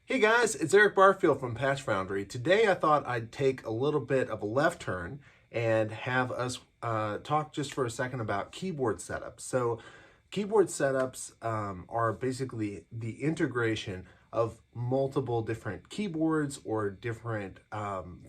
Hey guys, it's Eric Barfield from Patch Foundry. Today I thought I'd take a little bit of a left turn and have us talk just for a second about keyboard setups. So keyboard setups are basically the integration of multiple different keyboards or different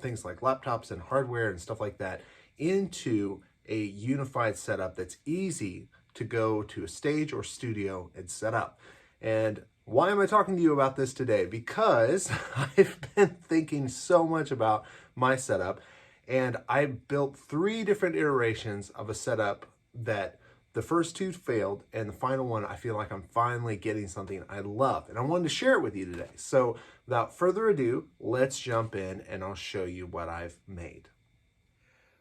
things like laptops and hardware and stuff like that into a unified setup that's easy to go to a stage or studio and set up. And why am I talking to you about this today? Because I've been thinking so much about my setup, and I built 3 different iterations of a setup that the first 2 failed, and the final one, I feel like I'm finally getting something I love, and I wanted to share it with you today. So without further ado, let's jump in and I'll show you what I've made.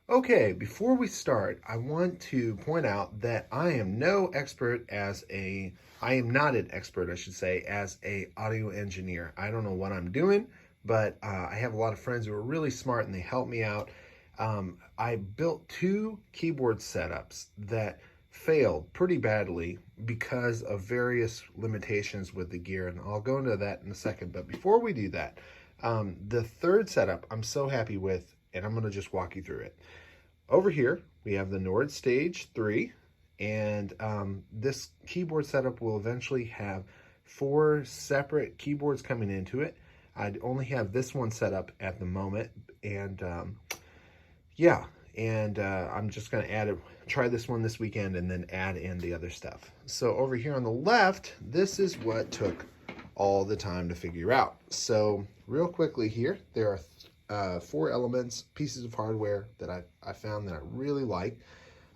Okay, before we start, I want to point out that I am not an expert, I should say, as a audio engineer. I don't know what I'm doing, but I have a lot of friends who are really smart and they help me out. I built 2 keyboard setups that failed pretty badly because of various limitations with the gear, and I'll go into that in a second. But before we do that, the 3rd setup I'm so happy with, and I'm going to just walk you through it. Over here, we have the Nord Stage 3, and this keyboard setup will eventually have 4 separate keyboards coming into it. I'd only have this one set up at the moment, and I'm just going to try this one this weekend and then add in the other stuff. So over here on the left, this is what took all the time to figure out. So real quickly here, there are 4 elements, pieces of hardware that I found that I really like.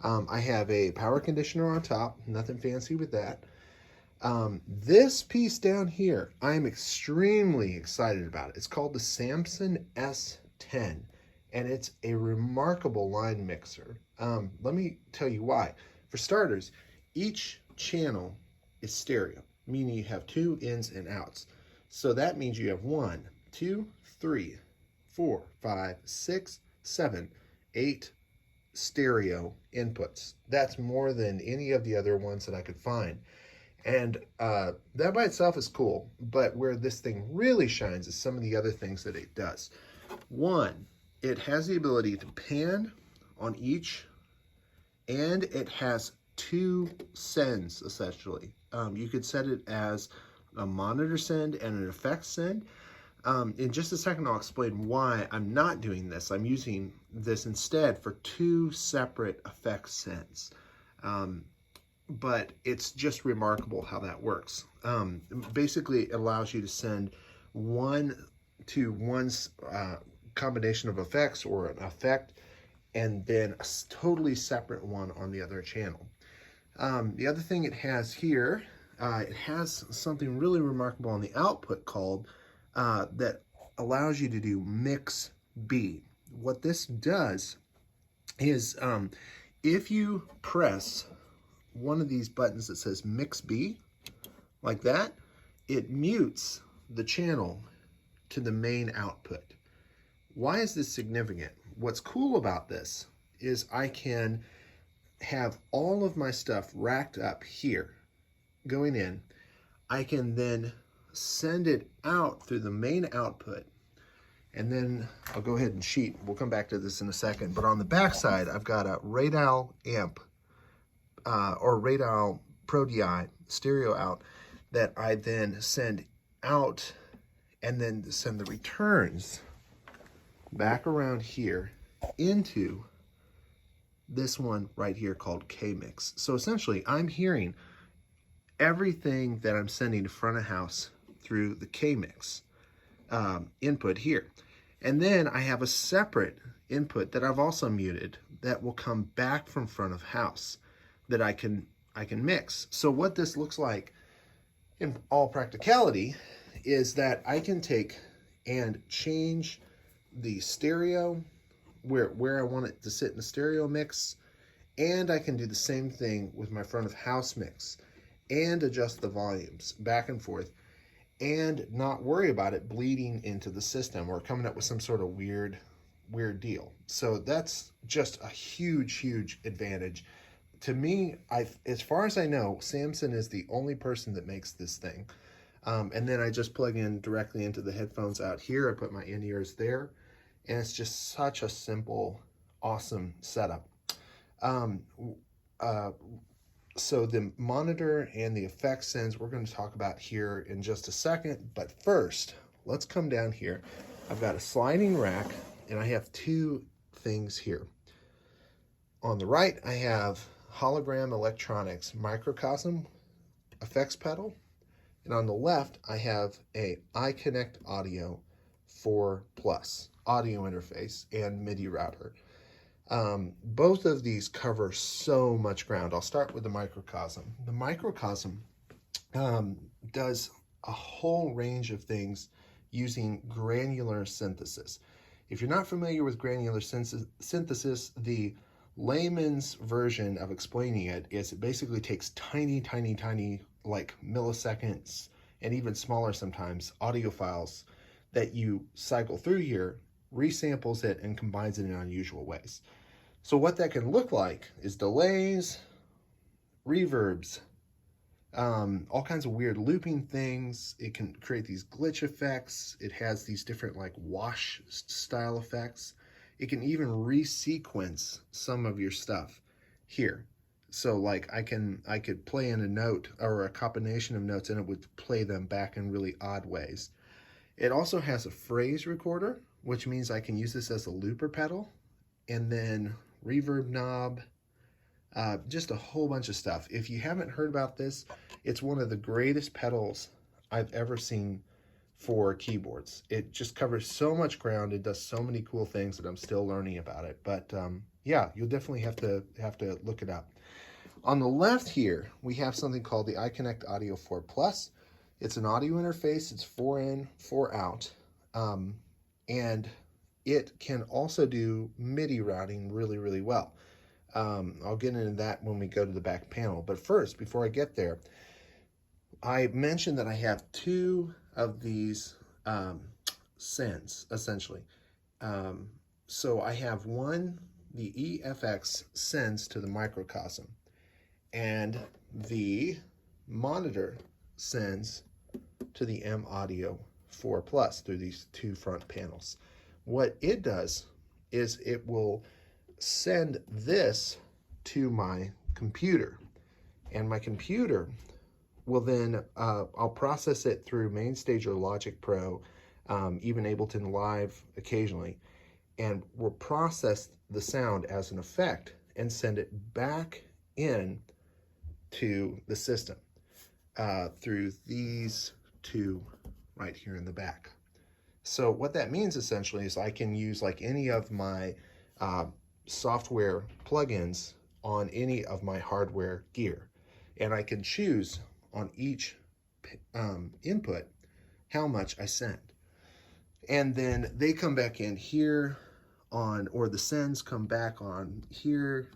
I have a power conditioner on top, nothing fancy with that. This piece down here, I am extremely excited about it. It's called the Samson S10, and it's a remarkable line mixer. Let me tell you why. For starters, each channel is stereo, meaning you have 2 ins and outs. So that means you have 1, 2, 3, 4, 5, 6, 7, 8 stereo inputs. That's more than any of the other ones that I could find. And that by itself is cool, but where this thing really shines is some of the other things that it does. 1, it has the ability to pan on each, and it has 2 sends, essentially. You could set it as a monitor send and an effects send. In just a second, I'll explain why I'm not doing this. I'm using this instead for 2 separate effects sends. But it's just remarkable how that works. Basically, it allows you to send one combination of effects or an effect, and then a totally separate one on the other channel. The other thing it has here, it has something really remarkable on the output called that allows you to do mix B. What this does is if you press one of these buttons that says mix B, like that, it mutes the channel to the main output. Why is this significant? What's cool about this is I can have all of my stuff racked up here going in. I can then send it out through the main output, and then I'll go ahead and sheet. We'll come back to this in a second, but on the back side, I've got a Radal amp or Radal Pro DI stereo out that I then send out, and then send the returns back around here into this one right here called K-Mix. So essentially, I'm hearing everything that I'm sending to front of house through the K-Mix input here. And then I have a separate input that I've also muted that will come back from front of house that I can mix. So what this looks like in all practicality is that I can take and change the stereo where I want it to sit in the stereo mix, and I can do the same thing with my front of house mix and adjust the volumes back and forth and not worry about it bleeding into the system or coming up with some sort of weird deal. So that's just a huge advantage. To me, as far as I know, Samson is the only person that makes this thing. And then I just plug in directly into the headphones out here. I put my in-ears there, and it's just such a simple, awesome setup. So the monitor and the effect sends we're going to talk about here in just a second, but first, let's come down here. I've got a sliding rack, and I have two things here. On the right, I have Hologram Electronics Microcosm effects pedal, and on the left, I have a iConnect Audio 4 Plus audio interface and MIDI router. Both of these cover so much ground. I'll start with the Microcosm. The Microcosm does a whole range of things using granular synthesis. If you're not familiar with granular synthesis, the layman's version of explaining it is it basically takes tiny, like milliseconds and even smaller sometimes, audio files that you cycle through here, resamples it, and combines it in unusual ways. So what that can look like is delays, reverbs, all kinds of weird looping things. It can create these glitch effects. It has these different like wash style effects. It can even resequence some of your stuff here. So like I could play in a note or a combination of notes and it would play them back in really odd ways. It also has a phrase recorder, which means I can use this as a looper pedal, and then reverb knob, just a whole bunch of stuff. If you haven't heard about this, it's one of the greatest pedals I've ever seen for keyboards. It just covers so much ground. It does so many cool things that I'm still learning about it. But yeah, you'll definitely have to look it up. On the left here, we have something called the iConnect Audio 4 Plus. It's an audio interface. It's 4 in, 4 out. And it can also do MIDI routing really well. I'll get into that when we go to the back panel. But first, before I get there, I mentioned that I have two of these sends, essentially. So I have one, the EFX sends to the Microcosm, and the monitor sends to the M Audio 4 Plus through these two front panels. What it does is it will send this to my computer, and my computer will then, I'll process it through MainStage or Logic Pro, even Ableton Live occasionally, and we'll process the sound as an effect and send it back in to the system through these two right here in the back. So what that means essentially is I can use like any of my software plugins on any of my hardware gear, and I can choose on each input how much I send, and then they come back in here on, or the sends come back on here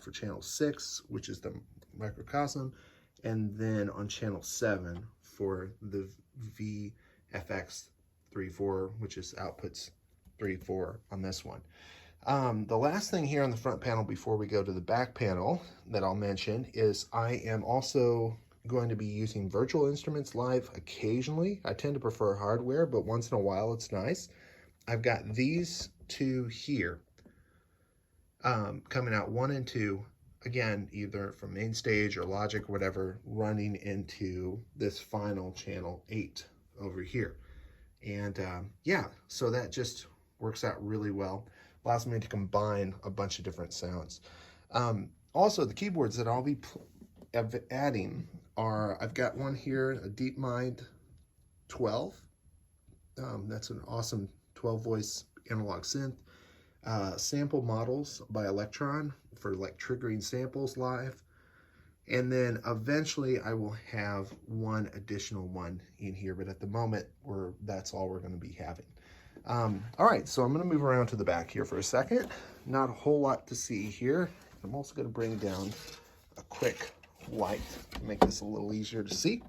for channel 6, which is the Microcosm, and then on channel 7 for the VFX 3.4, which is outputs 3.4 on this one. The last thing here on the front panel before we go to the back panel that I'll mention is I am also going to be using virtual instruments live occasionally. I tend to prefer hardware, but once in a while it's nice. I've got these two here coming out 1 and 2, again, either from MainStage or Logic or whatever, running into this final channel 8 over here. And yeah, so that just works out really well. Allows me to combine a bunch of different sounds. Also, the keyboards that I'll be adding are, I've got one here, a DeepMind 12. That's an awesome 12 voice analog synth. Sample models by Electron for like triggering samples live. And then eventually I will have one additional one in here, but at the moment that's all we're going to be having. All right, so I'm going to move around to the back here for a second. Not a whole lot to see here. I'm also going to bring down a quick light to make this a little easier to see.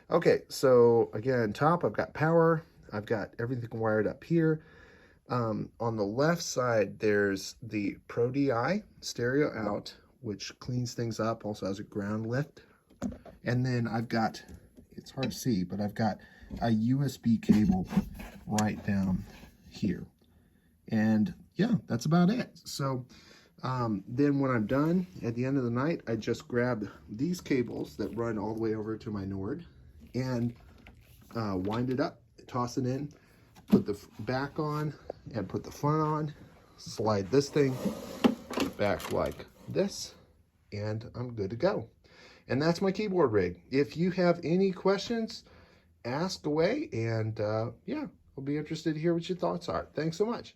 Okay, so again, top, I've got power. I've got everything wired up here. On the left side, there's the Pro DI stereo out, which cleans things up, also has a ground lift. And then I've got it's hard to see, but I've got a USB cable right down here. And yeah, that's about it. So then when I'm done at the end of the night, I just grab these cables that run all the way over to my Nord and wind it up, toss it in, put the back on, and put the front on, slide this thing back like this, and I'm good to go. And that's my keyboard rig. If you have any questions, ask away, and yeah, I'll be interested to hear what your thoughts are. Thanks so much.